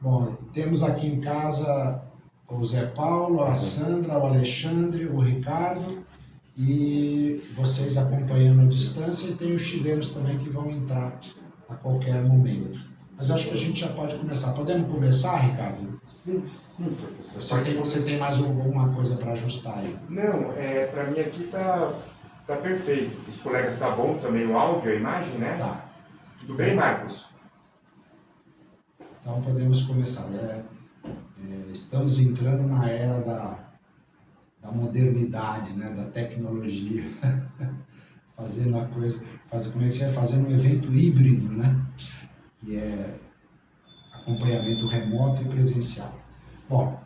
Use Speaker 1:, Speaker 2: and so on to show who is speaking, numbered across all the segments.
Speaker 1: Bom, temos aqui em casa o Zé Paulo, a Sandra, o Alexandre, o Ricardo e vocês acompanhando à distância, e tem os chilenos também que vão entrar a qualquer momento. Mas eu acho que a gente já pode começar. Podemos começar, Ricardo?
Speaker 2: Sim, professor.
Speaker 1: Você tem mais alguma coisa para ajustar aí?
Speaker 2: Não, para mim aqui tá perfeito. Os colegas tá bom também, o áudio, a imagem, né?
Speaker 1: Tá.
Speaker 2: Tudo bem, Marcos?
Speaker 1: Então podemos começar. Estamos entrando na era da modernidade, né? Da tecnologia. Fazendo a coisa, como é que é? Fazendo um evento híbrido, né? Que é acompanhamento remoto e presencial. Bom,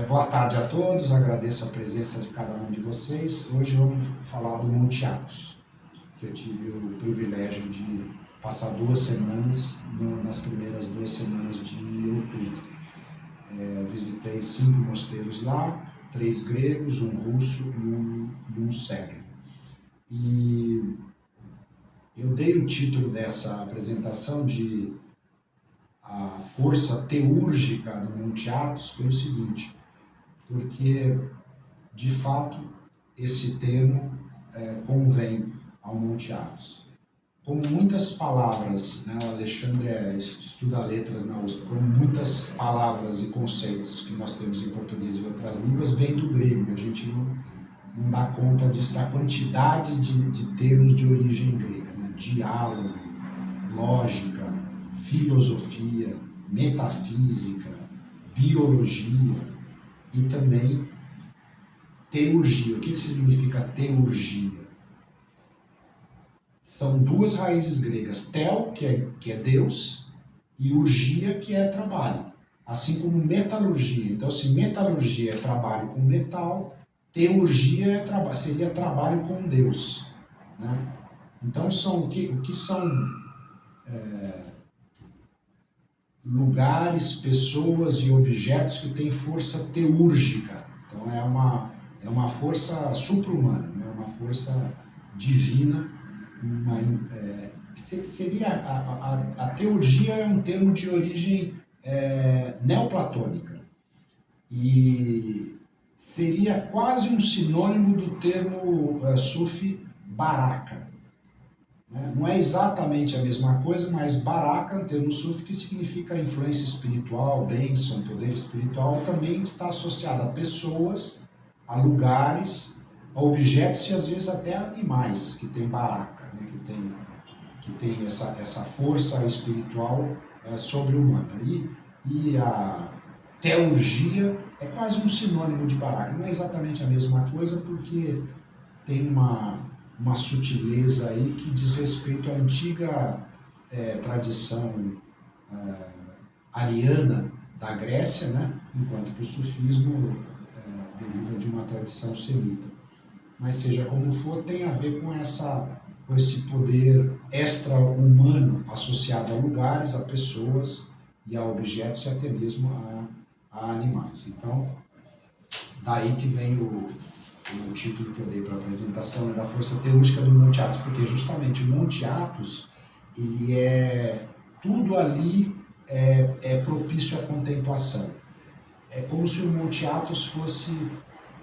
Speaker 1: boa tarde a todos, agradeço a presença de cada um de vocês. Hoje vamos falar do Monte Athos, que eu tive o privilégio de passar 2 semanas, nas primeiras 2 semanas de outubro. Visitei 5 mosteiros lá, 3 gregos, um russo e um sérvio. E eu dei o título dessa apresentação de a força teúrgica do Monte Athos pelo seguinte, porque de fato esse termo convém ao Monte Athos. Como muitas palavras, né, o Alexandre estuda letras na USP, como muitas palavras e conceitos que nós temos em português e outras línguas vêm do grego, a gente não dá conta disso, da quantidade de termos de origem grega, né? Diálogo, lógica, filosofia, metafísica, biologia e também teurgia. O que significa teurgia? São 2 raízes gregas, tel, que é Deus, e urgia, que é trabalho. Assim como metalurgia. Então, se metalurgia é trabalho com metal, teurgia seria trabalho com Deus, né? Então, o que são lugares, pessoas e objetos que têm força teúrgica. Então, é uma força supra-humana, né? Uma força divina. A teurgia é um termo de origem neoplatônica e seria quase um sinônimo do termo sufi baraka. Não é exatamente a mesma coisa, mas baraka, um termo sufi que significa influência espiritual, bênção, poder espiritual, também está associado a pessoas, a lugares, a objetos e às vezes até a animais que têm baraka, né? que tem essa força espiritual sobre-humana. E a teurgia é quase um sinônimo de baraka. Não é exatamente a mesma coisa porque tem uma sutileza aí que diz respeito à antiga tradição ariana da Grécia, né? Enquanto que o sufismo deriva de uma tradição semita. Mas seja como for, tem a ver com esse poder extra-humano associado a lugares, a pessoas e a objetos e até mesmo a animais. Então, daí que vem o título que eu dei para a apresentação, da força teúrgica do Monte Athos, porque justamente o Monte Athos, tudo ali é propício à contemplação. É como se o Monte Athos fosse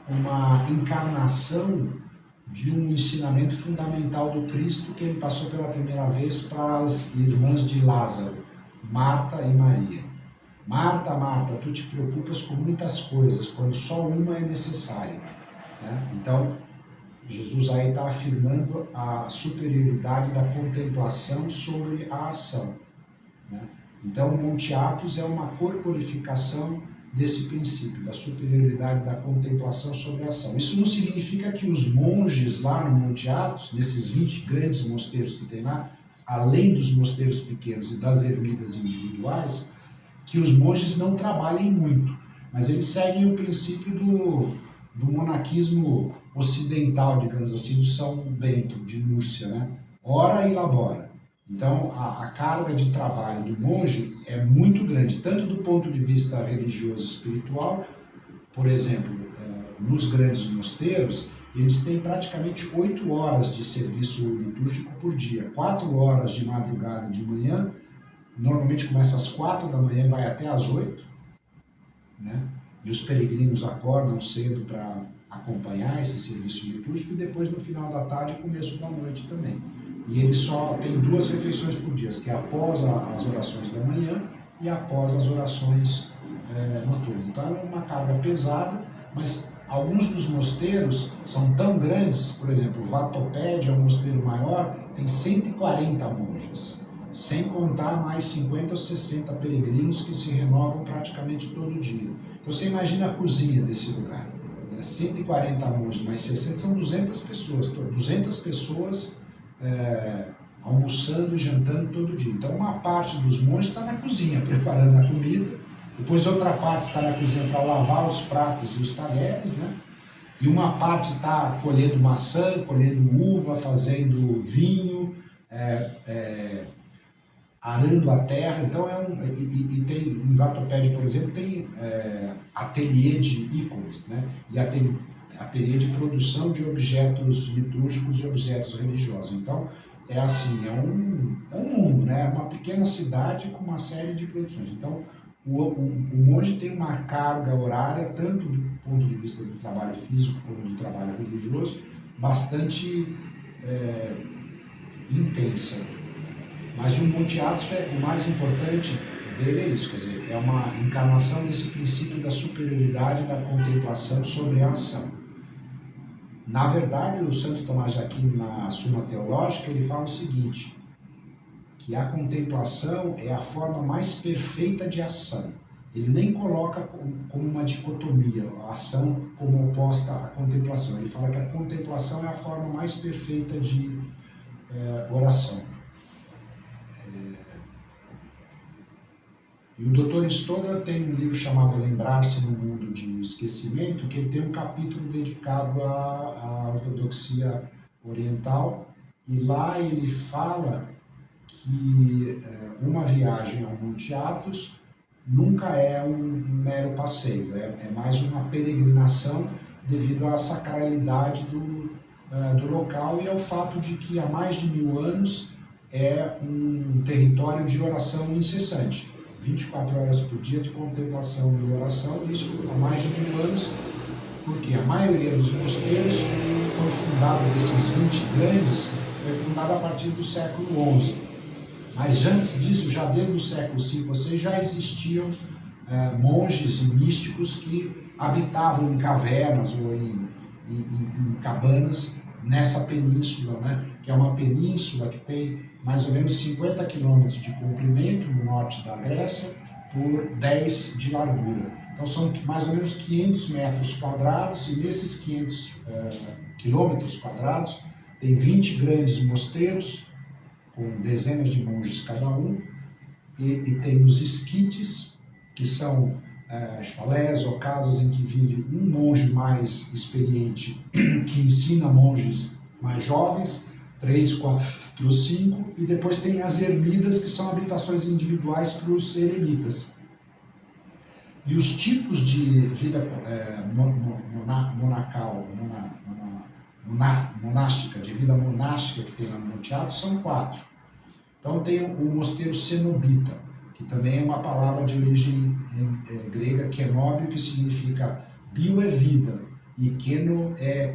Speaker 1: uma encarnação de um ensinamento fundamental do Cristo que ele passou pela primeira vez para as irmãs de Lázaro, Marta e Maria. Marta, Marta, tu te preocupas com muitas coisas, quando só uma é necessária. Né? Então, Jesus aí está afirmando a superioridade da contemplação sobre a ação. Né? Então, o Monte Athos é uma corporificação desse princípio, da superioridade da contemplação sobre a ação. Isso não significa que os monges lá no Monte Athos, nesses 20 grandes mosteiros que tem lá, além dos mosteiros pequenos e das ermidas individuais, que os monges não trabalhem muito, mas eles seguem o princípio do monaquismo ocidental, digamos assim, do São Bento, de Múrcia, né? Ora e labora. Então, a carga de trabalho do monge é muito grande, tanto do ponto de vista religioso e espiritual. Por exemplo, nos grandes mosteiros, eles têm praticamente 8 horas de serviço litúrgico por dia, 4 horas de madrugada de manhã normalmente começa às 4 da manhã e vai até às 8, né? E os peregrinos acordam cedo para acompanhar esse serviço litúrgico e depois no final da tarde e começo da noite também. E ele só tem 2 refeições por dia, que é após as orações da manhã e após as orações noturnas. Então é uma carga pesada, mas alguns dos mosteiros são tão grandes, por exemplo, o Vatopédia, é um mosteiro maior, tem 140 monges, sem contar mais 50 ou 60 peregrinos que se renovam praticamente todo dia. Então você imagina a cozinha desse lugar, né? 140 monges mais 60 são 200 pessoas almoçando e jantando todo dia. Então uma parte dos monges está na cozinha preparando a comida, depois outra parte está na cozinha para lavar os pratos e os talheres, né? E uma parte está colhendo maçã, colhendo uva, fazendo vinho, arando a terra. Então e tem em Vatopédia, por exemplo, tem ateliê de ícones, né? E ateliê de produção de objetos litúrgicos e objetos religiosos. Então é assim, é um mundo, né? É uma pequena cidade com uma série de produções. Então o monge tem uma carga horária, tanto do ponto de vista do trabalho físico como do trabalho religioso, bastante intensa. Mas o Monte Athos, o mais importante dele é isso, quer dizer, é uma encarnação desse princípio da superioridade da contemplação sobre a ação. Na verdade, o Santo Tomás de Aquino, na Suma Teológica, ele fala o seguinte, que a contemplação é a forma mais perfeita de ação. Ele nem coloca como uma dicotomia, a ação como oposta à contemplação. Ele fala que a contemplação é a forma mais perfeita de oração. E o Dr. Stoddard tem um livro chamado Lembrar-se no Mundo de Esquecimento, que ele tem um capítulo dedicado à ortodoxia oriental, e lá ele fala que uma viagem ao Monte Athos nunca é um mero passeio, é mais uma peregrinação devido à sacralidade do local e ao fato de que há mais de 1000 anos é um território de oração incessante, 24 horas por dia de contemplação e oração, isso há mais de 1000 anos, porque a maioria dos mosteiros foi fundada, desses 20 grandes, foi fundada a partir do século XI. Mas antes disso, já desde o século V ou VI, já existiam monges e místicos que habitavam em cavernas ou em cabanas nessa península, né? Que é uma península que tem mais ou menos 50 quilômetros de comprimento no norte da Grécia por 10 de largura. Então são mais ou menos 500 metros quadrados e nesses 500 quilômetros quadrados tem 20 grandes mosteiros com dezenas de monges cada um, e tem os esquites, que são chalés ou casas em que vive um monge mais experiente que ensina monges mais jovens, 3, 4, 5, e depois tem as ermidas, que são habitações individuais para os eremitas. E os tipos de vida monástica, de vida monástica que tem lá no Monte Athos são 4. Então tem o mosteiro cenobita, que também é uma palavra de origem grega, kenóbio, que significa bio é vida, e keno é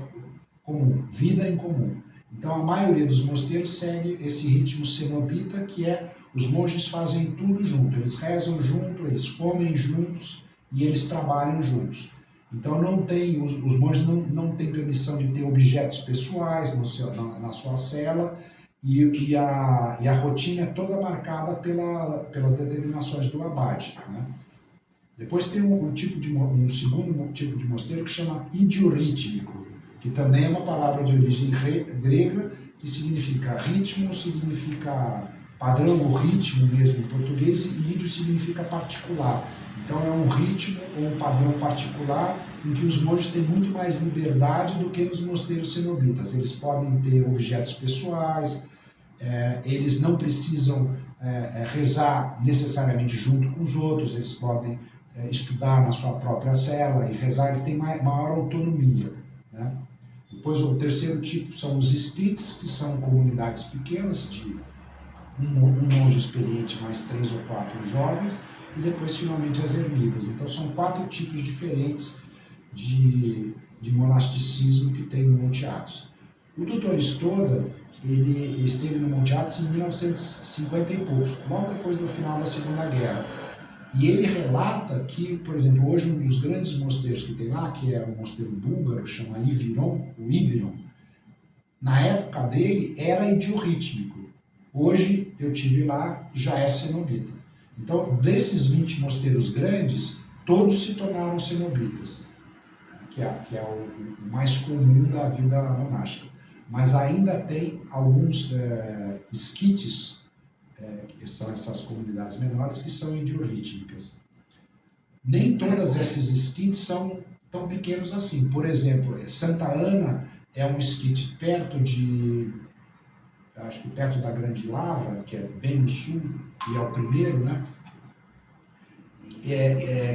Speaker 1: comum, vida em comum. Então a maioria dos mosteiros segue esse ritmo cenobita, que é os monges fazem tudo junto, eles rezam junto, eles comem juntos e eles trabalham juntos. Então não tem, os monges não têm permissão de ter objetos pessoais na sua cela, e a rotina é toda marcada pelas determinações do abade, né? Depois tem um segundo tipo de mosteiro que chama idiorítmico, que também é uma palavra de origem grega, que significa ritmo, significa padrão ou ritmo mesmo em português, e ídio significa particular. Então é um ritmo ou um padrão particular em que os monges têm muito mais liberdade do que nos mosteiros cenobitas. Eles podem ter objetos pessoais, eles não precisam rezar necessariamente junto com os outros, eles podem estudar na sua própria cela e rezar, eles têm maior autonomia, né? Depois o terceiro tipo são os splits, que são comunidades pequenas de um monge experiente mais 3 ou 4 jovens, e depois finalmente as ermidas. Então são 4 tipos diferentes de monasticismo que tem no Monte Athos. O Dr. Stoddard, ele esteve no Monte Athos em 1950 e poucos, logo depois do final da Segunda Guerra. E ele relata que, por exemplo, hoje um dos grandes mosteiros que tem lá, que é um mosteiro búlgaro, chama Iviron, o Iviron, na época dele era idiorrítmico. Hoje eu tive lá, já é cenobita. Então, desses 20 mosteiros grandes, todos se tornaram cenobitas, que é o mais comum da vida monástica. Mas ainda tem alguns esquites, que são essas comunidades menores, que são idiorrítmicas. Nem todas esses esquites são tão pequenos assim. Por exemplo, Santa Ana é um esquite perto acho que perto da Grande Lavra, que é bem no sul, e é o primeiro, né?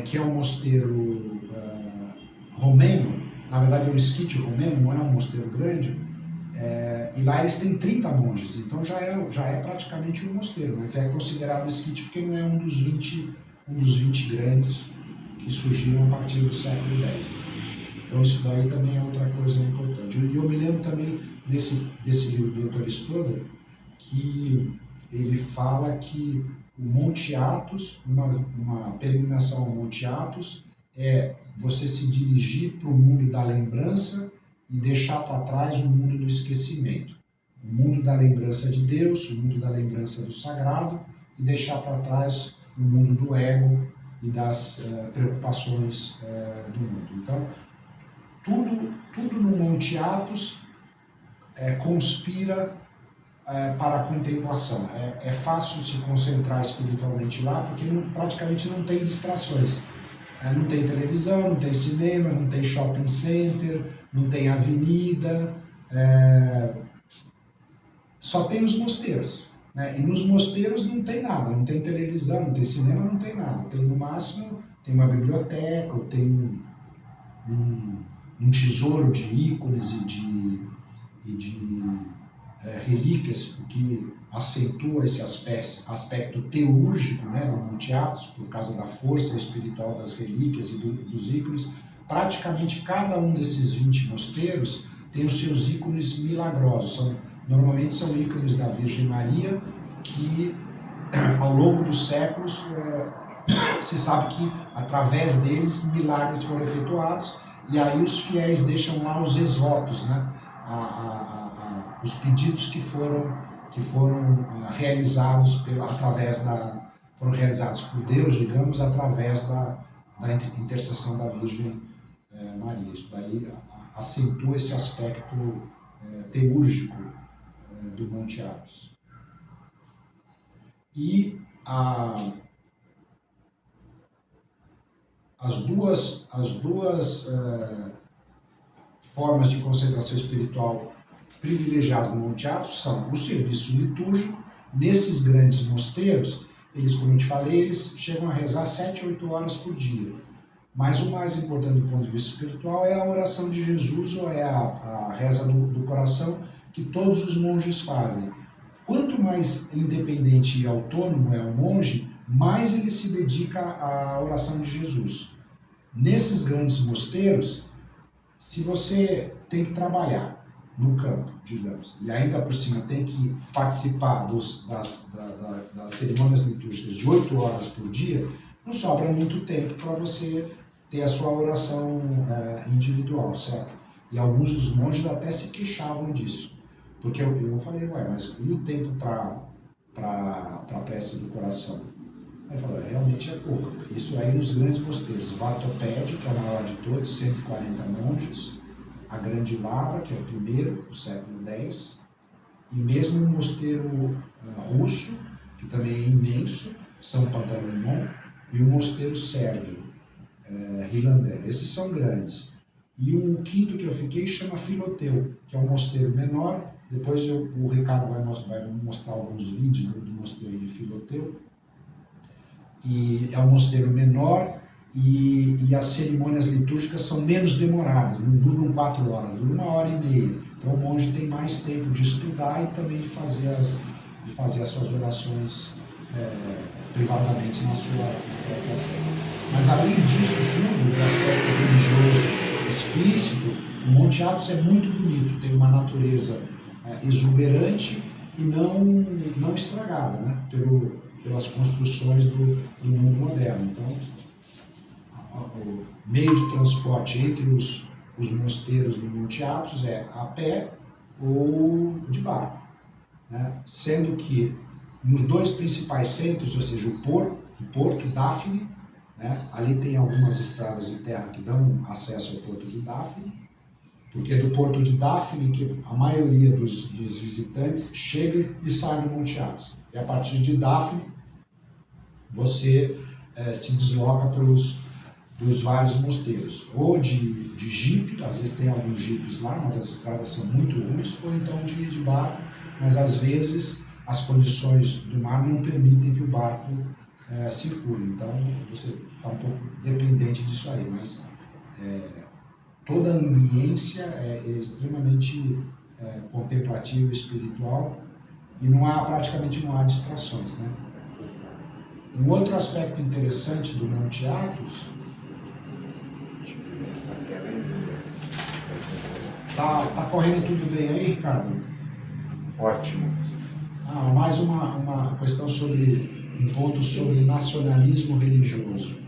Speaker 1: Que é um mosteiro romeno, na verdade é um esquite romeno, não é um mosteiro grande, e lá eles têm 30 monges, então já é praticamente um mosteiro, mas é considerado esquite porque não é um dos 20 grandes que surgiram a partir do século X. Então isso daí também é outra coisa importante. E eu me lembro também desse livro do Dr. Stoddard, que ele fala que o Monte Athos, uma peregrinação ao Monte Athos, é você se dirigir para o mundo da lembrança e deixar para trás o mundo do esquecimento. O mundo da lembrança de Deus, o mundo da lembrança do sagrado, e deixar para trás o mundo do ego e das preocupações do mundo. Então, tudo no Monte Athos conspira para a contemplação. É fácil se concentrar espiritualmente lá, porque praticamente não tem distrações. Não tem televisão, não tem cinema, não tem shopping center, não tem avenida, só tem os mosteiros. Né? E nos mosteiros não tem nada, não tem televisão, não tem cinema, não tem nada. Tem, no máximo, tem uma biblioteca, ou tem um tesouro de ícones e de relíquias, que acentua esse aspecto teúrgico, né, no Monte Athos, por causa da força espiritual das relíquias e dos ícones. Praticamente cada um desses 20 mosteiros tem os seus ícones milagrosos. Normalmente são ícones da Virgem Maria, que ao longo dos séculos se sabe que através deles milagres foram efetuados, e aí os fiéis deixam lá os exvotos, né? Os pedidos que foram realizados foram realizados por Deus, digamos, através da intercessão da Virgem Maria. Isso daí acentua esse aspecto teúrgico do Monte Athos. E as duas formas de concentração espiritual privilegiadas no Monte Athos são o serviço litúrgico. Nesses grandes mosteiros, eles, como eu te falei, eles chegam a rezar 7, 8 horas por dia. Mas o mais importante do ponto de vista espiritual é a oração de Jesus, ou é a reza do coração, que todos os monges fazem. Quanto mais independente e autônomo é o monge, mais ele se dedica à oração de Jesus. Nesses grandes mosteiros, se você tem que trabalhar no campo, digamos, e ainda por cima tem que participar das cerimônias litúrgicas de 8 horas por dia, não sobra muito tempo para você ter a sua oração individual, certo? E alguns dos monges até se queixavam disso, porque eu falei, mas e o tempo para a prece do coração? Aí falou, realmente é pouco. Isso aí nos grandes mosteiros. Vatopédio, que é o maior de todos, 140 monges, a Grande Lavra, que é o primeiro do século X, e mesmo o mosteiro russo, que também é imenso, São Pantaleimon, e o mosteiro sérvio, Hilander. Esses são grandes. E o quinto que eu fiquei chama Filoteu, que é um mosteiro menor. Depois o Ricardo vai mostrar alguns vídeos do mosteiro de Filoteu. E é um mosteiro menor, e as cerimônias litúrgicas são menos demoradas, não duram 4 horas, duram 1 hora e meia. Então o monge tem mais tempo de estudar e também de fazer de fazer as suas orações privadamente na sua própria cela. Mas além disso tudo, do aspecto religioso explícito, o Monte Athos é muito bonito, tem uma natureza exuberante e não estragada, né, pelas construções do mundo moderno. Então, o meio de transporte entre os mosteiros do Monte Athos é a pé ou de barco, né? Sendo que nos dois principais centros, ou seja, o Porto Dafne, né? Ali tem algumas estradas de terra que dão acesso ao Porto de Dafne, porque é do Porto de Dafne que a maioria dos visitantes chega e sai do Monte Athos. E a partir de Dafne você se desloca pelos vários mosteiros, ou de jipe, às vezes tem alguns jipes lá, mas as estradas são muito ruins, ou então de barco, mas às vezes as condições do mar não permitem que o barco circule, então você está um pouco dependente disso aí, mas toda a ambiência é extremamente contemplativa e espiritual, e praticamente não há distrações, né? Um outro aspecto interessante do Monte Athos tá correndo tudo bem aí, Ricardo?
Speaker 2: Ótimo.
Speaker 1: Mais uma questão um ponto sobre nacionalismo religioso.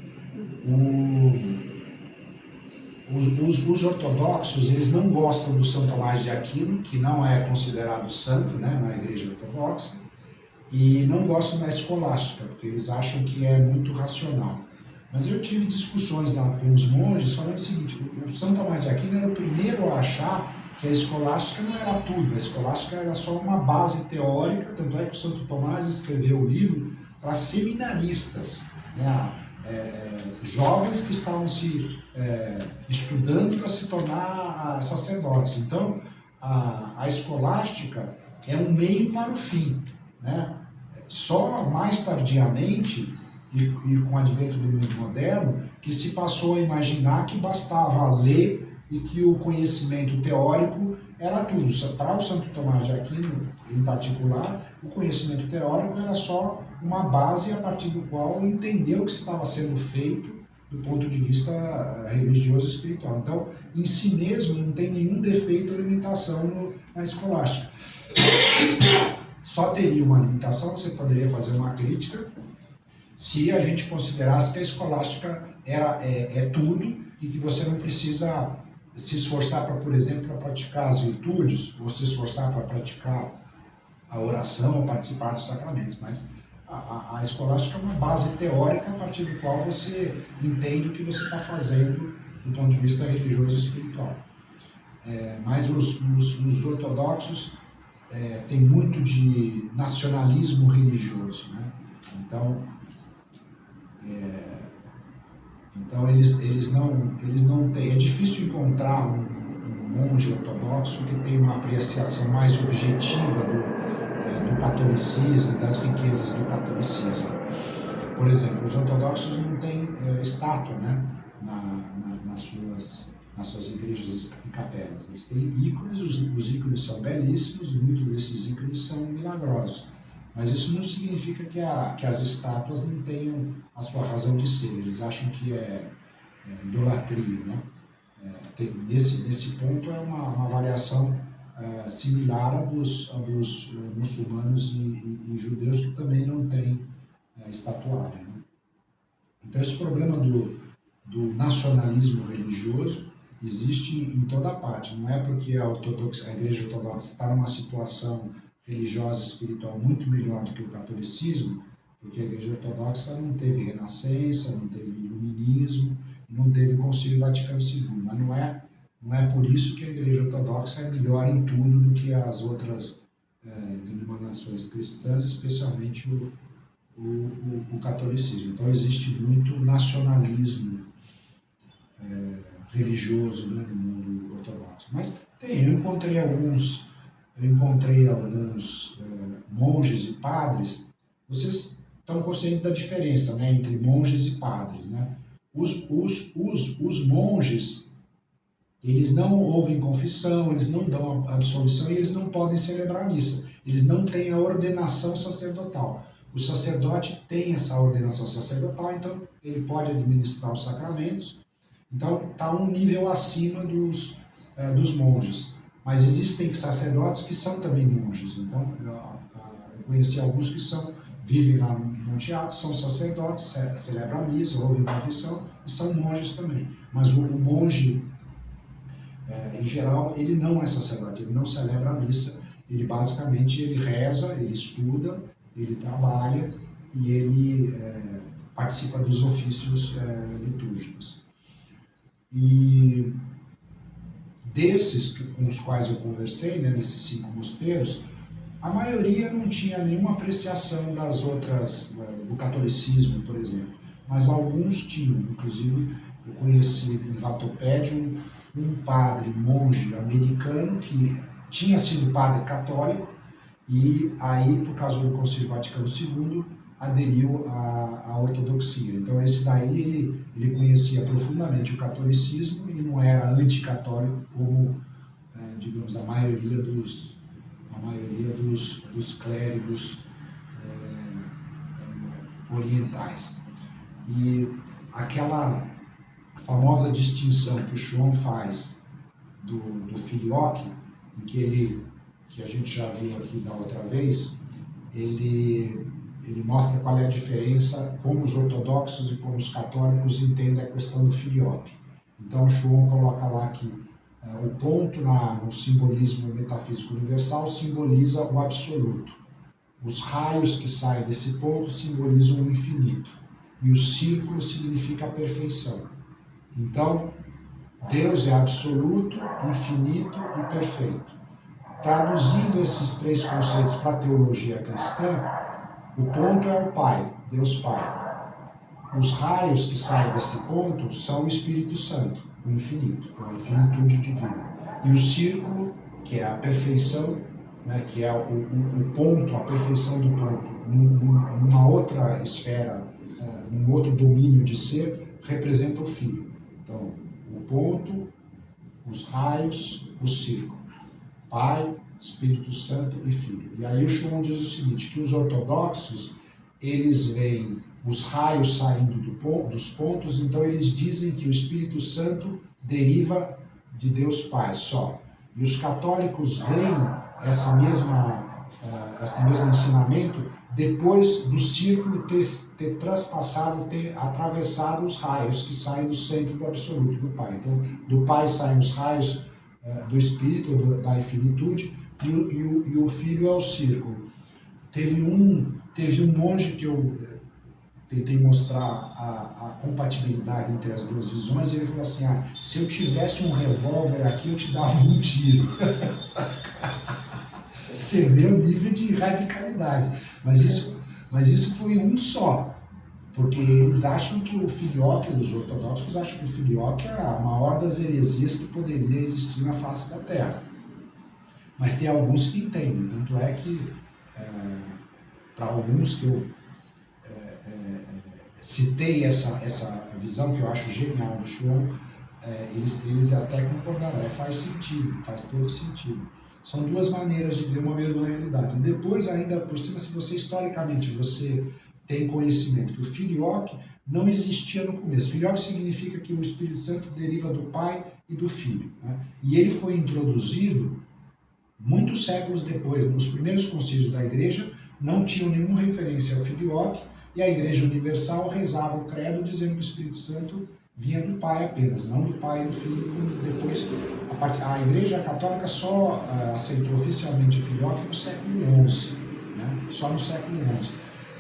Speaker 1: Os ortodoxos, eles não gostam do São Tomás de Aquino, que não é considerado santo, né, na Igreja Ortodoxa, e não gostam da escolástica, porque eles acham que é muito racional. Mas eu tive discussões lá com os monges falando o seguinte: o São Tomás de Aquino era o primeiro a achar que a escolástica não era tudo, a escolástica era só uma base teórica, tanto é que o Santo Tomás escreveu o livro para seminaristas, né, jovens que estavam se estudando para se tornar sacerdotes. Então, a escolástica é um meio para o fim, né? Só mais tardiamente, e com o advento do mundo moderno, que se passou a imaginar que bastava ler e que o conhecimento teórico era tudo. Para o Santo Tomás de Aquino, em particular, o conhecimento teórico era só uma base a partir do qual entendeu o que estava sendo feito do ponto de vista religioso e espiritual. Então, em si mesmo, não tem nenhum defeito ou limitação na escolástica. Só teria uma limitação, você poderia fazer uma crítica, se a gente considerasse que a escolástica é tudo e que você não precisa se esforçar para, por exemplo, para praticar as virtudes, ou se esforçar para praticar a oração ou participar dos sacramentos. Mas a escolástica é uma base teórica a partir do qual você entende o que você está fazendo do ponto de vista religioso e espiritual. Mas os ortodoxos têm muito de nacionalismo religioso, né? Então eles não têm. É difícil encontrar um monge ortodoxo que tenha uma apreciação mais objetiva do catolicismo, das riquezas do catolicismo. Por exemplo, os ortodoxos não têm estátua, né, nas suas igrejas e capelas. Eles têm ícones, os ícones são belíssimos, muitos desses ícones são milagrosos. Mas isso não significa que as estátuas não tenham a sua razão de ser. Eles acham que é idolatria, né? Nesse ponto é uma avaliação similar à dos muçulmanos e judeus, que também não têm estatuária, né? Então esse problema do nacionalismo religioso existe em toda parte. Não é porque a Igreja Ortodoxa está numa situação religiosa e espiritual muito melhor do que o catolicismo, porque a Igreja Ortodoxa não teve renascença, não teve iluminismo, não teve Concílio Vaticano II, mas não é por isso que a Igreja Ortodoxa é melhor em tudo do que as outras denominações cristãs, especialmente o catolicismo. Então existe muito nacionalismo religioso, né, no mundo ortodoxo. Mas eu encontrei alguns monges e padres. Vocês estão conscientes da diferença, né, entre monges e padres, né? Os monges, eles não ouvem confissão, eles não dão absolvição e eles não podem celebrar missa. eles não têm a ordenação sacerdotal. O sacerdote tem essa ordenação sacerdotal, então ele pode administrar os sacramentos. Então está um nível acima dos monges. Mas existem sacerdotes que são também monges. Então eu conheci alguns que vivem lá no Monte Athos, são sacerdotes, celebram a missa, ouvem a confissão e são monges também. Mas o monge, em geral, ele não é sacerdote, ele não celebra a missa, ele basicamente reza, ele estuda, ele trabalha e ele participa dos ofícios litúrgicos. E desses com os quais eu conversei, né, nesses 5 mosteiros, a maioria não tinha nenhuma apreciação das outras, do catolicismo, por exemplo, mas alguns tinham. Inclusive, eu conheci em Vatopédia um padre monge americano que tinha sido padre católico e aí, por causa do Concílio Vaticano II, aderiu à ortodoxia. Então, esse daí, ele conhecia profundamente o catolicismo e não era anticatólico como, digamos, a maioria dos clérigos orientais. E aquela famosa distinção que o João faz do filioque, em que a gente já viu aqui da outra vez, ele mostra qual é a diferença, como os ortodoxos e como os católicos entendem a questão do filioque. Então, o João coloca lá que o ponto no simbolismo metafísico universal simboliza o absoluto. Os raios que saem desse ponto simbolizam o infinito. E o círculo significa a perfeição. Então, Deus é absoluto, infinito e perfeito. Traduzindo esses 3 conceitos para a teologia cristã, o ponto é o Pai, Deus Pai. Os raios que saem desse ponto são o Espírito Santo, o infinito, a infinitude divina. E o círculo, que é a perfeição, né, que é o ponto, a perfeição do ponto, numa outra esfera, num outro domínio de ser, representa o Filho. Então, o ponto, os raios, o círculo. Pai, Espírito Santo e Filho. E aí o João diz o seguinte, que os ortodoxos, eles veem os raios saindo dos pontos, então eles dizem que o Espírito Santo deriva de Deus Pai só. E os católicos veem esse mesmo ensinamento depois do círculo ter transpassado, ter atravessado os raios que saem do centro do absoluto do Pai. Então, do Pai saem os raios do Espírito, da infinitude, e o Filho é o círculo. Teve um monge que eu tentei mostrar a compatibilidade entre as duas visões, e ele falou assim, se eu tivesse um revólver aqui, eu te dava um tiro. Você vê o nível de radicalidade. Mas isso foi um só. Porque eles acham que o filioque, os ortodoxos acham que o filioque é a maior das heresias que poderia existir na face da Terra. Mas tem alguns que entendem, tanto é que, para alguns que eu citei essa visão, que eu acho genial do João, eles até concordaram, faz sentido, faz todo sentido. São 2 maneiras de ver uma mesma realidade. E depois, ainda por cima, se você historicamente tem conhecimento que o filioque não existia no começo. Filioque significa que o Espírito Santo deriva do Pai e do Filho, né? E ele foi introduzido muitos séculos depois. Nos primeiros concílios da Igreja não tinham nenhuma referência ao filioque, e a Igreja Universal rezava o credo dizendo que o Espírito Santo vinha do Pai apenas, não do Pai e do Filho. Depois, a Igreja Católica só aceitou oficialmente o filioque no século XI, né? Só no século XI.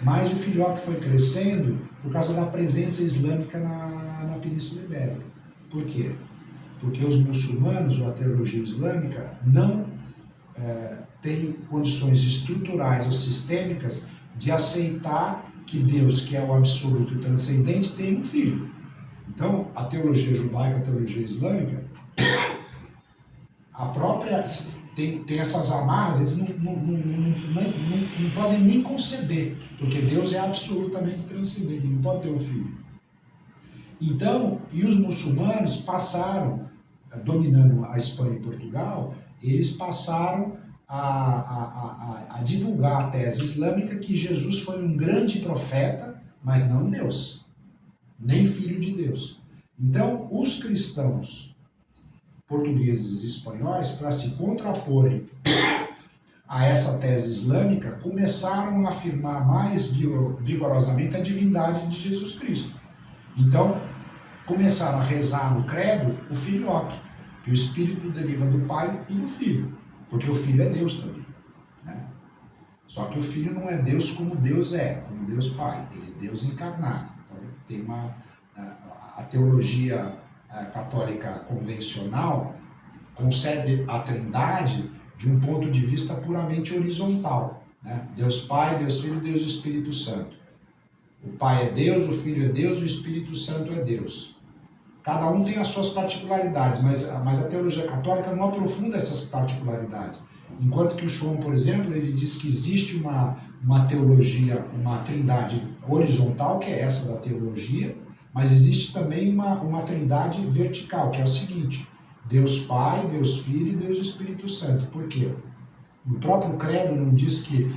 Speaker 1: Mas o filioque foi crescendo por causa da presença islâmica na Península Ibérica. Por quê? Porque os muçulmanos, ou a teologia islâmica, não têm condições estruturais ou sistêmicas de aceitar que Deus, que é o absoluto e transcendente, tem um filho. Então, a teologia judaica, a teologia islâmica, a própria tem essas amarras, eles não podem nem conceber, porque Deus é absolutamente transcendente, ele não pode ter um filho. Então, e os muçulmanos passaram, dominando a Espanha e Portugal, eles passaram a divulgar a tese islâmica que Jesus foi um grande profeta, mas não Deus, nem filho de Deus. Então, os cristãos portugueses e espanhóis, para se contraporem a essa tese islâmica, começaram a afirmar mais vigorosamente a divindade de Jesus Cristo. Então, começaram a rezar no credo o filioque, que o Espírito deriva do Pai e do Filho, porque o Filho é Deus também, né? Só que o Filho não é Deus como Deus é, como Deus Pai, ele é Deus encarnado. Então, tem a teologia católica convencional concebe a Trindade de um ponto de vista puramente horizontal, né? Deus Pai, Deus Filho, Deus Espírito Santo. O Pai é Deus, o Filho é Deus, o Espírito Santo é Deus. Cada um tem as suas particularidades, mas a teologia católica não aprofunda essas particularidades. Enquanto que o Schwann, por exemplo, ele diz que existe uma teologia, uma trindade horizontal, que é essa da teologia, mas existe também uma trindade vertical, que é o seguinte: Deus Pai, Deus Filho e Deus Espírito Santo. Por quê? O próprio credo não diz que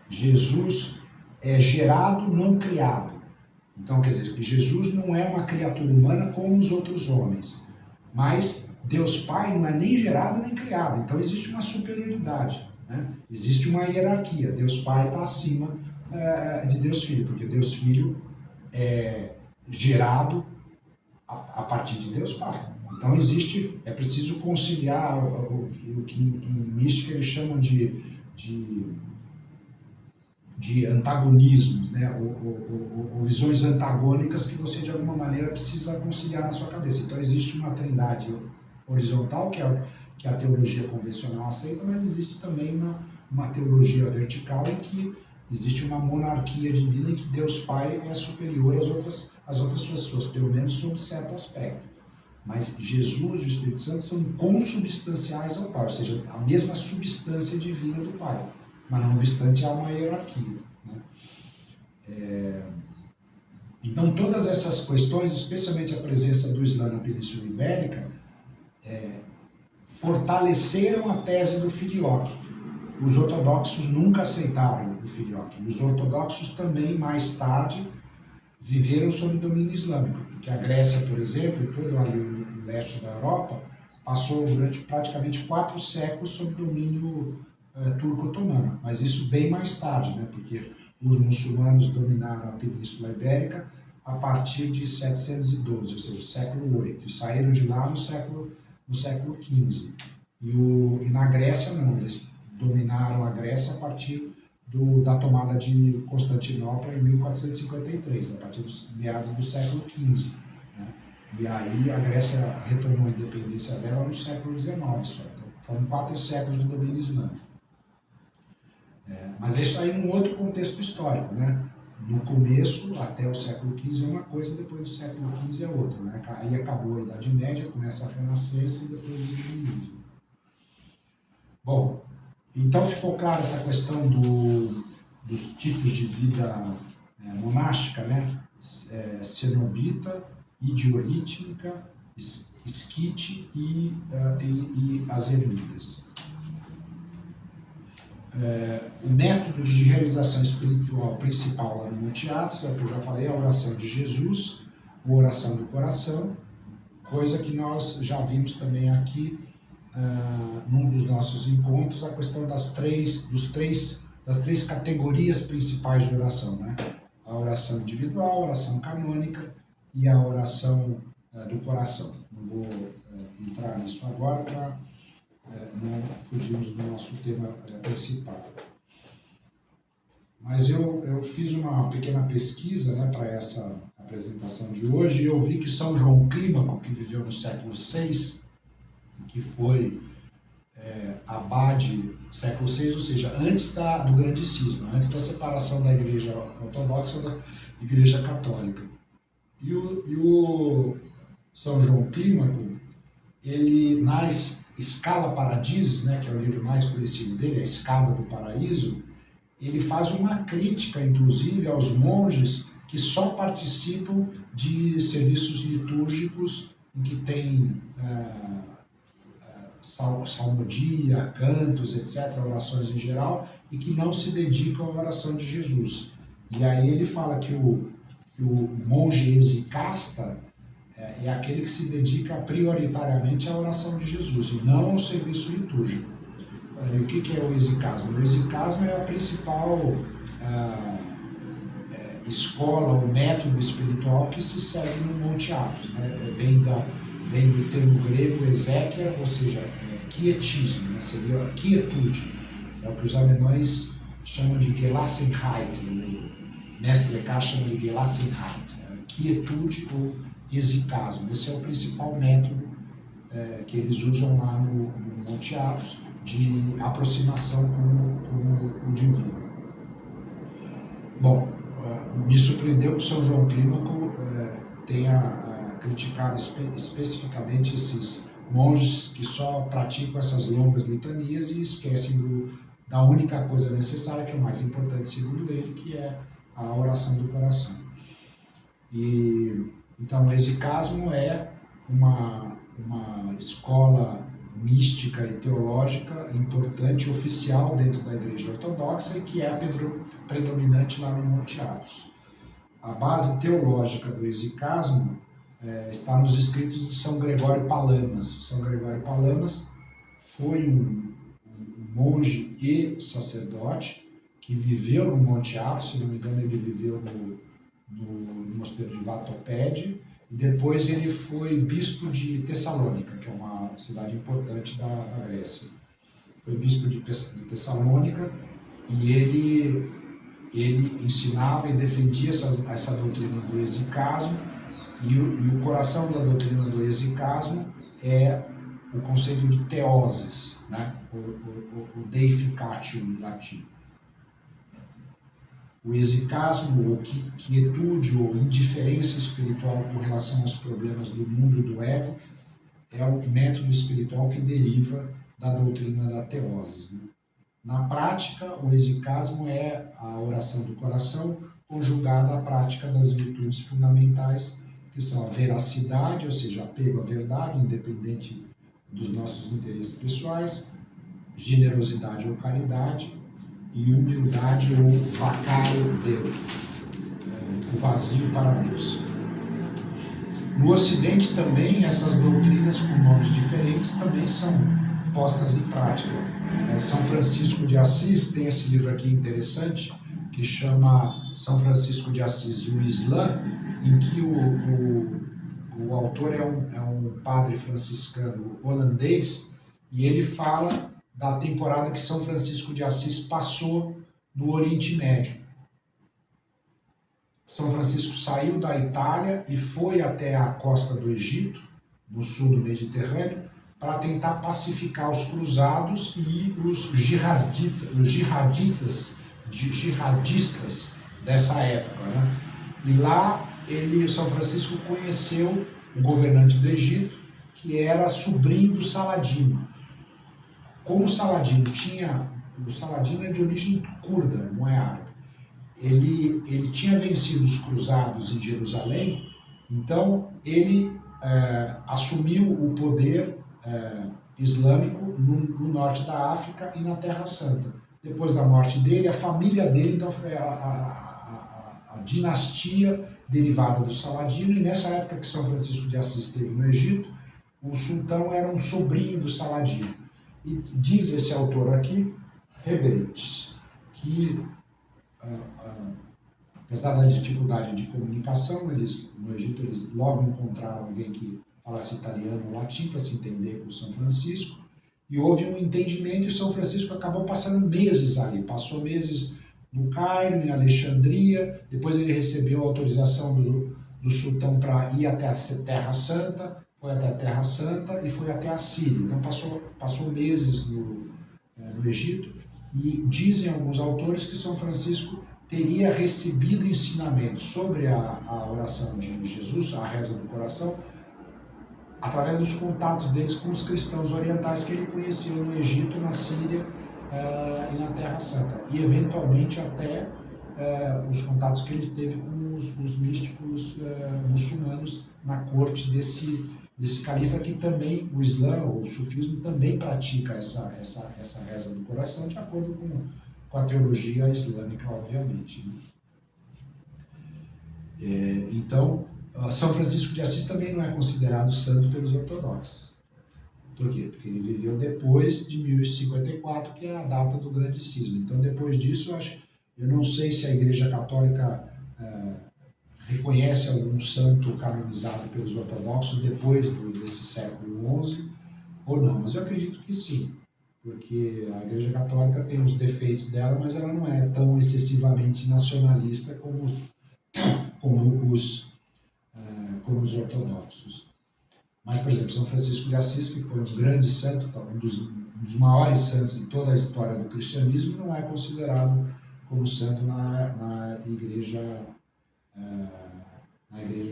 Speaker 1: Jesus é gerado, não criado. Então, quer dizer, que Jesus não é uma criatura humana como os outros homens. Mas Deus Pai não é nem gerado nem criado. Então, existe uma superioridade, né? Existe uma hierarquia. Deus Pai está acima de Deus Filho, porque Deus Filho é gerado a partir de Deus Pai. Então, é preciso conciliar o que em mística eles chamam de antagonismos, né? Ou visões antagônicas que você de alguma maneira precisa conciliar na sua cabeça. Então existe uma trindade horizontal, que a teologia convencional aceita, mas existe também uma teologia vertical em que existe uma monarquia divina em que Deus Pai é superior às outras pessoas, pelo menos sob certo aspecto. Mas Jesus e o Espírito Santo são consubstanciais ao Pai, ou seja, a mesma substância divina do Pai. Mas não obstante há uma hierarquia, né? Então todas essas questões, especialmente a presença do Islã na Península Ibérica, fortaleceram a tese do filioque. Os ortodoxos nunca aceitaram o filioque. E os ortodoxos também, mais tarde, viveram sob domínio islâmico. Porque a Grécia, por exemplo, e todo ali o leste da Europa, passou durante praticamente 4 séculos sob domínio turco-otomano, mas isso bem mais tarde, né? Porque os muçulmanos dominaram a Península Ibérica a partir de 712, ou seja, século VIII, e saíram de lá no século XV. E na Grécia não, eles dominaram a Grécia a partir da tomada de Constantinopla em 1453, a partir dos meados do século XV, né? E aí a Grécia retomou a independência dela no século XIX, só. Então, foram 4 séculos de domínio islâmico. Mas isso aí é um outro contexto histórico, né? No começo, até o século XV é uma coisa, depois do século XV é outra, né? Aí acabou a Idade Média, começa a Renascença e depois o Iluminismo. Bom, então ficou clara essa questão dos tipos de vida monástica, né? Cenobita, idiorítmica, esquite e as ermidas. O método de realização espiritual principal lá no Monte Athos, é o que eu já falei, a oração de Jesus, a oração do coração, coisa que nós já vimos também aqui num dos nossos encontros, a questão das três categorias principais de oração, né? A oração individual, a oração canônica e a oração do coração. Não vou entrar nisso agora para não fugirmos do nosso tema principal. Mas eu fiz uma pequena pesquisa, né, para essa apresentação de hoje, e eu vi que São João Clímaco, que viveu no século VI, que foi abade do século VI, ou seja, antes do grande cisma, antes da separação da Igreja Ortodoxa da Igreja Católica. E o São João Clímaco, ele, na Escala Paradises, né, que é o livro mais conhecido dele, a Escada do Paraíso, ele faz uma crítica, inclusive, aos monges que só participam de serviços litúrgicos em que tem salmodia, cantos, etc., orações em geral, e que não se dedicam à oração de Jesus. E aí ele fala que o monge exicasta é aquele que se dedica prioritariamente à oração de Jesus, e não ao serviço litúrgico. E o que é o exicasmo? O exicasmo é a principal escola, o método espiritual que se segue no Monte Athos, né? Vem do termo grego exéquia, ou seja, quietismo, né? Seria quietude. É o que os alemães chamam de Gelassenheit, o mestre Eckhart chama de Gelassenheit, quietude ou exicasmo. Esse é o principal método que eles usam lá no Monte Athos, de aproximação com o divino. Bom, me surpreendeu que São João Clímaco tenha criticado especificamente esses monges que só praticam essas longas litanias e esquecem da única coisa necessária, que é o mais importante segundo ele, que é a oração do coração. Então, o exicasmo é uma escola mística e teológica importante, oficial dentro da Igreja Ortodoxa, e que é a predominante lá no Monte Athos. A base teológica do exicasmo está nos escritos de São Gregório Palamas. São Gregório Palamas foi um monge e sacerdote que viveu no Monte Athos, se não me engano ele viveu no mosteiro de Vatopede, e depois ele foi bispo de Tessalônica, que é uma cidade importante da Grécia. Foi bispo de Tessalônica e ele ensinava e defendia essa doutrina do exicasmo, e o coração da doutrina do exicasmo é o conceito de theosis, né? o deificatio em latim. O exicasmo, ou quietude, ou indiferença espiritual com relação aos problemas do mundo do ego, é o método espiritual que deriva da doutrina da teoses, né? Na prática, o exicasmo é a oração do coração conjugada à prática das virtudes fundamentais, que são a veracidade, ou seja, apego à verdade, independente dos nossos interesses pessoais, generosidade ou caridade, e humildade ou vacário Deus, o vazio para Deus. No Ocidente também, essas doutrinas com nomes diferentes também são postas em prática. São Francisco de Assis tem esse livro aqui interessante, que chama São Francisco de Assis e o Islã, em que o autor é um padre franciscano holandês, e ele fala da temporada que São Francisco de Assis passou no Oriente Médio. São Francisco saiu da Itália e foi até a costa do Egito, no sul do Mediterrâneo, para tentar pacificar os cruzados e os jihadistas dessa época, né? E lá São Francisco conheceu o governante do Egito, que era sobrinho do Saladino. Como o Saladino é de origem curda, não é árabe, ele tinha vencido os cruzados em Jerusalém, então ele assumiu o poder islâmico no norte da África e na Terra Santa. Depois da morte dele, a família dele, então, foi a dinastia derivada do Saladino, e nessa época que São Francisco de Assis esteve no Egito, o sultão era um sobrinho do Saladino. E diz esse autor aqui, Heberich, que apesar da dificuldade de comunicação, no Egito eles logo encontraram alguém que falasse italiano ou latim para se entender com São Francisco, e houve um entendimento, e São Francisco acabou passando meses ali, passou meses no Cairo, em Alexandria, depois ele recebeu a autorização do sultão para ir até a Terra Santa, foi até a Terra Santa e foi até a Síria. Então passou meses no Egito, e dizem alguns autores que São Francisco teria recebido ensinamentos sobre a oração de Jesus, a reza do coração, através dos contatos deles com os cristãos orientais que ele conheceu no Egito, na Síria e na Terra Santa, e eventualmente até os contatos que ele teve com os místicos muçulmanos na corte desse califa, que também, o Islã, ou o sufismo, também pratica essa reza do coração, de acordo com a teologia islâmica, obviamente. Né? Então, São Francisco de Assis também não é considerado santo pelos ortodoxos. Por quê? Porque ele viveu depois de 1054, que é a data do grande cisma. Então, depois disso, eu não sei se a Igreja Católica reconhece algum santo canonizado pelos ortodoxos depois desse século XI ou não, mas eu acredito que sim, porque a Igreja Católica tem os defeitos dela, mas ela não é tão excessivamente nacionalista como os ortodoxos. Mas, por exemplo, São Francisco de Assis, que foi um grande santo, um dos maiores santos de toda a história do cristianismo, não é considerado como santo na igreja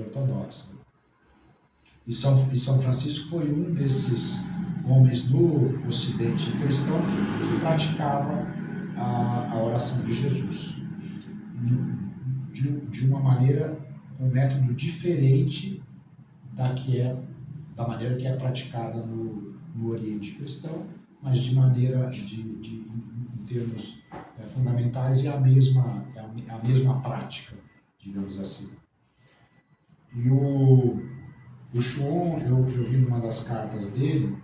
Speaker 1: ortodoxa. E São Francisco foi um desses homens no Ocidente cristão que praticava a oração de Jesus de uma maneira, um método diferente da maneira que é praticada no Oriente cristão, mas de maneira, em termos fundamentais, é a mesma prática, digamos assim. E o Chuon, eu vi numa das cartas dele,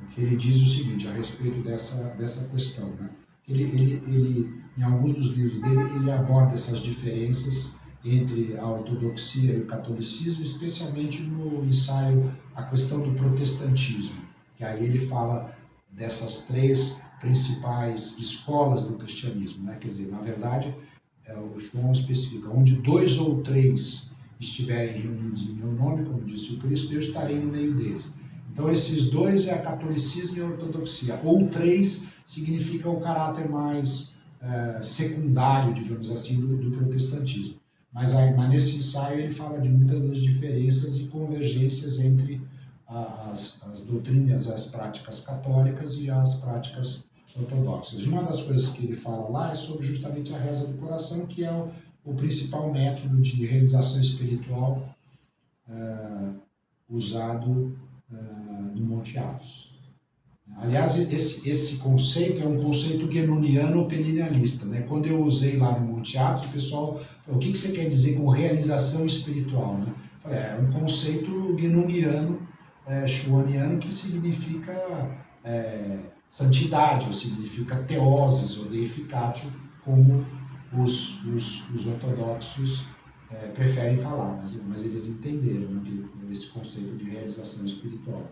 Speaker 1: que ele diz o seguinte, a respeito dessa questão, né? Ele, em alguns dos livros dele, ele aborda essas diferenças entre a ortodoxia e o catolicismo, especialmente no ensaio A Questão do Protestantismo, que aí ele fala dessas três principais escolas do cristianismo, né? Quer dizer, na verdade, o João especifica, onde 2 ou 3 estiverem reunidos em meu nome, como disse o Cristo, eu estarei no meio deles. Então, esses 2 é a catolicismo e a ortodoxia, ou 3 significa o caráter mais secundário, digamos assim, do protestantismo. Mas nesse ensaio ele fala de muitas das diferenças e convergências entre as doutrinas, as práticas católicas e as práticas ortodoxas. E uma das coisas que ele fala lá é sobre justamente a reza do coração, que é o principal método de realização espiritual usado no Monte Athos. Aliás, esse conceito é um conceito guenoniano pelinianista, né? Quando eu usei lá no Monte Athos, o pessoal falou, o que você quer dizer com realização espiritual? Né? Eu falei, é um conceito guenoniano, chuaniano, que significa santidade, ou significa teoses, ou deificatio, como os ortodoxos preferem falar, mas eles entenderam, né, esse conceito de realização espiritual.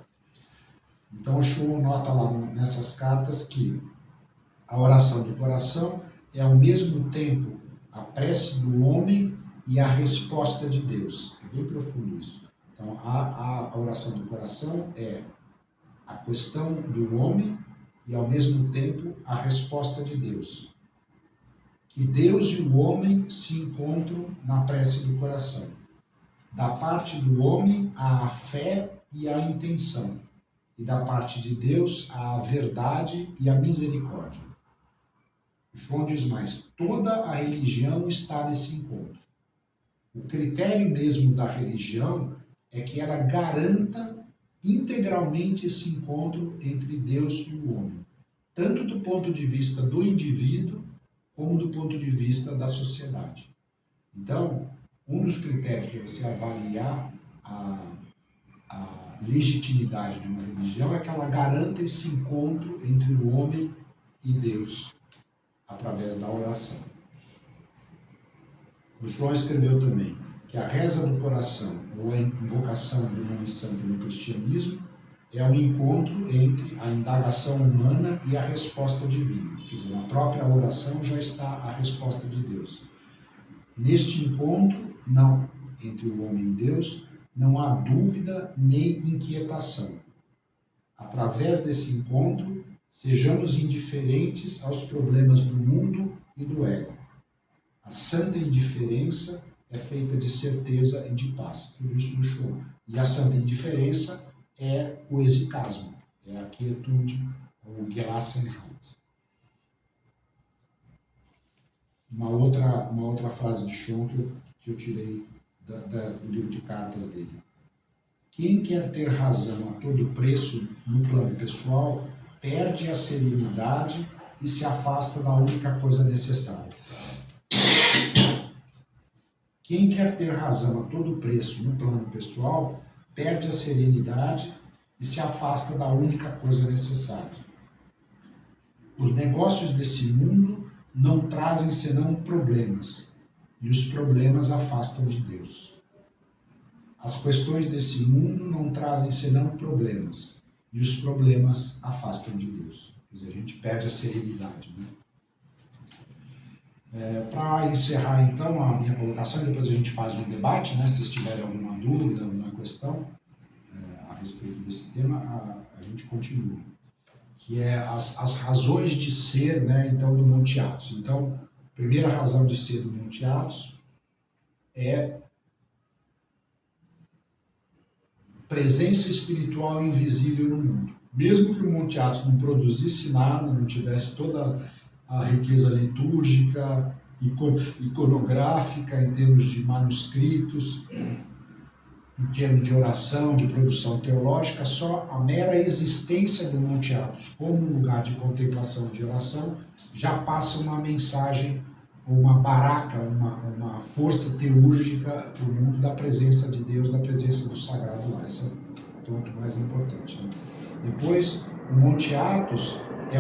Speaker 1: Então o Chuon nota lá nessas cartas que a oração do coração é ao mesmo tempo a prece do homem e a resposta de Deus. É bem profundo isso. Então a oração do coração é a questão do homem e ao mesmo tempo a resposta de Deus. Que Deus e o homem se encontram na prece do coração. Da parte do homem a fé e a intenção. E da parte de Deus a verdade e a misericórdia. João diz mais, toda a religião está nesse encontro. O critério mesmo da religião é que ela garanta integralmente esse encontro entre Deus e o homem, tanto do ponto de vista do indivíduo, como do ponto de vista da sociedade. Então, um dos critérios para você avaliar a legitimidade de uma religião é que ela garanta esse encontro entre o homem e Deus, através da oração. O João escreveu também que a reza do coração, ou a invocação do nome santo no cristianismo, é um encontro entre a indagação humana e a resposta divina. Quer dizer, na própria oração já está a resposta de Deus. Neste encontro, não, entre o homem e Deus, não há dúvida nem inquietação. Através desse encontro, sejamos indiferentes aos problemas do mundo e do ego. A santa indiferença é feita de certeza e de paz. Tudo isso no Chuon. E a santa indiferença é o exicasmo, é a quietude, o Gelassenheit. Uma outra frase de Chuon que eu que eu tirei do livro de cartas dele. Quem quer ter razão a todo preço no plano pessoal, perde a serenidade e se afasta da única coisa necessária. Quem quer ter razão a todo preço no plano pessoal, perde a serenidade e se afasta da única coisa necessária. Os negócios desse mundo não trazem senão problemas, e os problemas afastam de Deus. As questões desse mundo não trazem senão problemas, e os problemas afastam de Deus. Quer dizer, a gente perde a serenidade, né? Para encerrar, então, a minha colocação, depois a gente faz um debate, né? Se vocês tiverem alguma dúvida, alguma questão a respeito desse tema, a gente continua. Que é as razões de ser, né? Então, do Monte Athos. Então, a primeira razão de ser do Monte Athos é presença espiritual invisível no mundo. Mesmo que o Monte Athos não produzisse nada, não tivesse toda a riqueza litúrgica, iconográfica, em termos de manuscritos, em termos de oração, de produção teológica, só a mera existência do Monte Athos como um lugar de contemplação e de oração já passa uma mensagem, uma baraca, uma força teúrgica para o mundo da presença de Deus, da presença do sagrado lá. Esse é o ponto mais importante, né? Depois, o Monte Athos é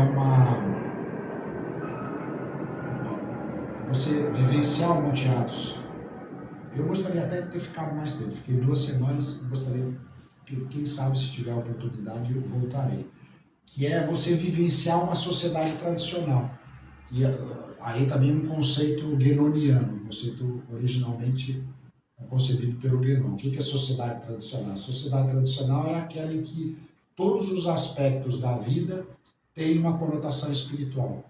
Speaker 1: você vivenciar o Monte Athos. Eu gostaria até de ter ficado mais tempo, fiquei 2 semanas, gostaria, quem sabe se tiver a oportunidade eu voltarei. Que é você vivenciar uma sociedade tradicional. E aí também um conceito guénoniano, um conceito originalmente concebido pelo Guénon. O que é sociedade tradicional? A sociedade tradicional é aquela em que todos os aspectos da vida têm uma conotação espiritual,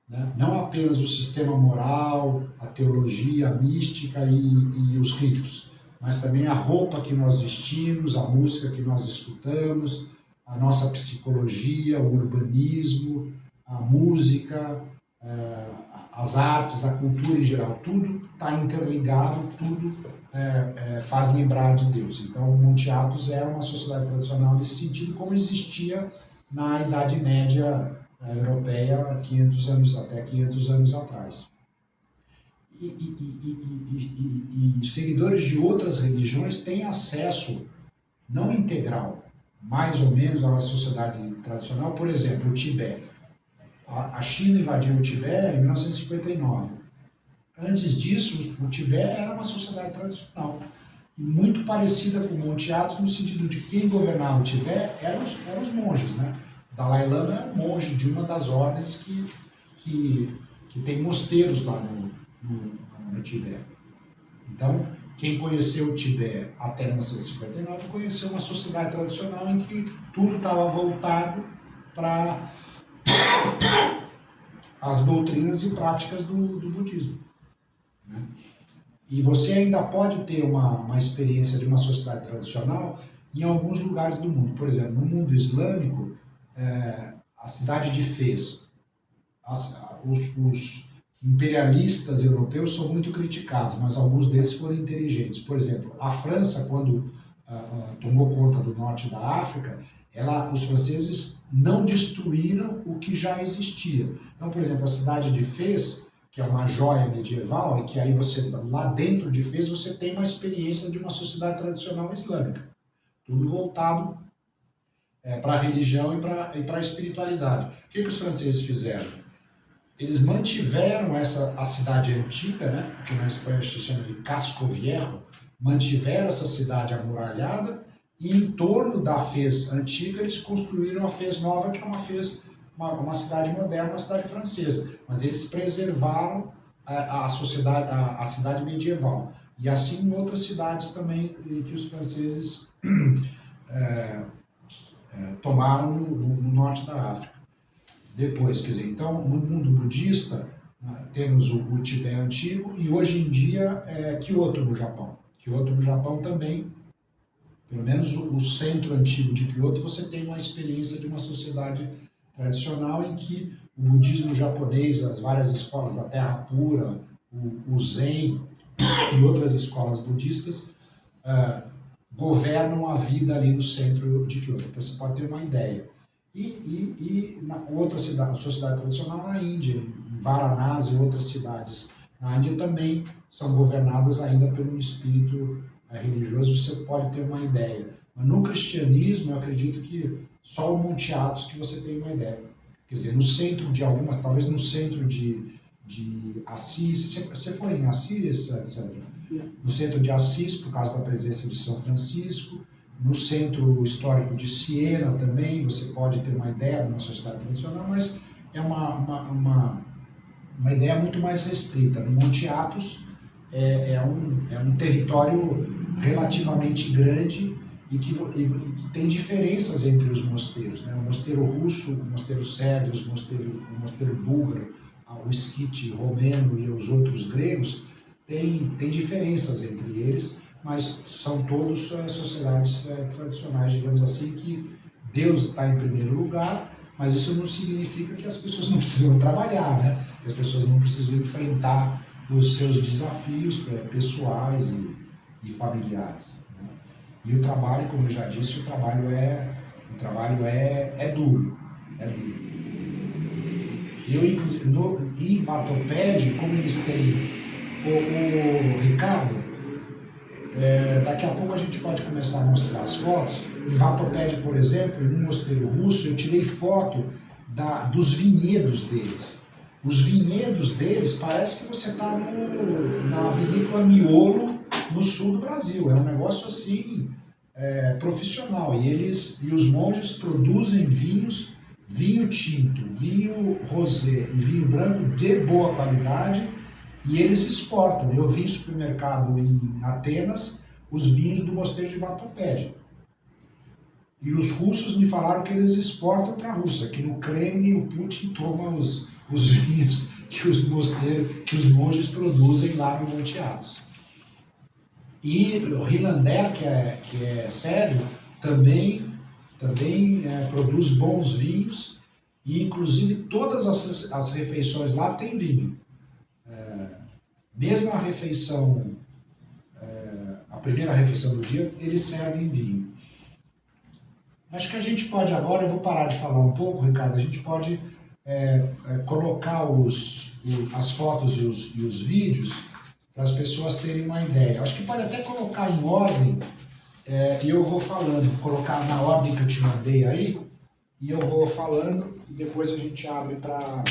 Speaker 1: né? Não apenas o sistema moral, a teologia, a mística e os ritos, mas também a roupa que nós vestimos, a música que nós escutamos, a nossa psicologia, o urbanismo, a música, as artes, a cultura em geral, tudo está interligado, tudo faz lembrar de Deus. Então, o Monte Athos é uma sociedade tradicional nesse sentido, como existia na Idade Média europeia até 500 anos atrás. E seguidores de outras religiões têm acesso, não integral, mais ou menos, a uma sociedade tradicional. Por exemplo, o Tibete. A China invadiu o Tibete em 1959. Antes disso, o Tibete era uma sociedade tradicional, e muito parecida com o Monte Athos, no sentido de que quem governava o Tibete eram os monges, né? Dalai Lama é um monge de uma das ordens que tem mosteiros lá no Tibete. Então, quem conheceu o Tibete até 1959 conheceu uma sociedade tradicional em que tudo estava voltado para as doutrinas e práticas do budismo, né? E você ainda pode ter uma experiência de uma sociedade tradicional em alguns lugares do mundo. Por exemplo, no mundo islâmico, a cidade de Fez, os imperialistas europeus são muito criticados, mas alguns deles foram inteligentes. Por exemplo, a França, quando tomou conta do norte da África, os franceses não destruíram o que já existia. Então, por exemplo, a cidade de Fez, que é uma joia medieval, e que aí lá dentro de Fez, você tem uma experiência de uma sociedade tradicional islâmica. Tudo voltado para a religião e para a espiritualidade. O que os franceses fizeram? Eles mantiveram a cidade antiga, né, que na Espanha se chama de Casco Viejo, mantiveram essa cidade amuralhada, e em torno da Fez antiga eles construíram a Fez nova, que é uma cidade moderna, uma cidade francesa. Mas eles preservaram a cidade medieval. E assim em outras cidades também que os franceses tomaram no norte da África. Depois, quer dizer, então, no mundo budista, temos o Tibete antigo e hoje em dia Kyoto no Japão. Kyoto no Japão também, pelo menos o centro antigo de Kyoto, você tem uma experiência de uma sociedade tradicional em que o budismo japonês, as várias escolas da Terra Pura, o Zen, e outras escolas budistas governam a vida ali no centro de Kyoto. Então você pode ter uma ideia. E na outra cidade, a sua cidade tradicional na Índia, em Varanasi e outras cidades na Índia também são governadas ainda pelo espírito religioso, você pode ter uma ideia. Mas no cristianismo, eu acredito que só o Monte Athos que você tem uma ideia. Quer dizer, no centro de algumas, talvez no centro de Assis, você foi em Assis, Sandra? No centro de Assis, por causa da presença de São Francisco, no centro histórico de Siena também, você pode ter uma ideia da nossa sociedade tradicional, mas é uma ideia muito mais restrita. No Monte Athos é um território relativamente grande e que tem diferenças entre os mosteiros, né? O mosteiro russo, o mosteiro sérvio, o mosteiro búlgaro, o esquite romeno e os outros gregos, tem diferenças entre eles, mas são todos sociedades tradicionais, digamos assim, que Deus está em primeiro lugar, mas isso não significa que as pessoas não precisam trabalhar, né? Que as pessoas não precisam enfrentar os seus desafios pessoais e familiares, né? E o trabalho, como eu já disse, o trabalho é duro. Eu, em Vatoped, como eles têm o Ricardo, daqui a pouco a gente pode começar a mostrar as fotos. Em Vatoped, por exemplo, no mosteiro russo, eu tirei foto dos vinhedos deles. Os vinhedos deles, parece que você está na vinícola Miolo, no sul do Brasil. É um negócio assim, profissional. E os monges produzem vinho tinto, vinho rosé e vinho branco de boa qualidade, e eles exportam. Eu vi em supermercado em Atenas os vinhos do mosteiro de Vatoped. E os russos me falaram que eles exportam para a Rússia, que no Kremlin o Putin toma os vinhos que os monges produzem lá no Monte Athos. E o Rylander, que é sérvio, também produz bons vinhos, e inclusive todas as refeições lá tem vinho. Mesmo a refeição, a primeira refeição do dia, eles servem vinho. Acho que a gente pode agora, eu vou parar de falar um pouco, Ricardo, a gente pode colocar as fotos e os vídeos para as pessoas terem uma ideia. Acho que pode até colocar em ordem, e eu vou falando, colocar na ordem que eu te mandei aí, e eu vou falando, e depois a gente abre para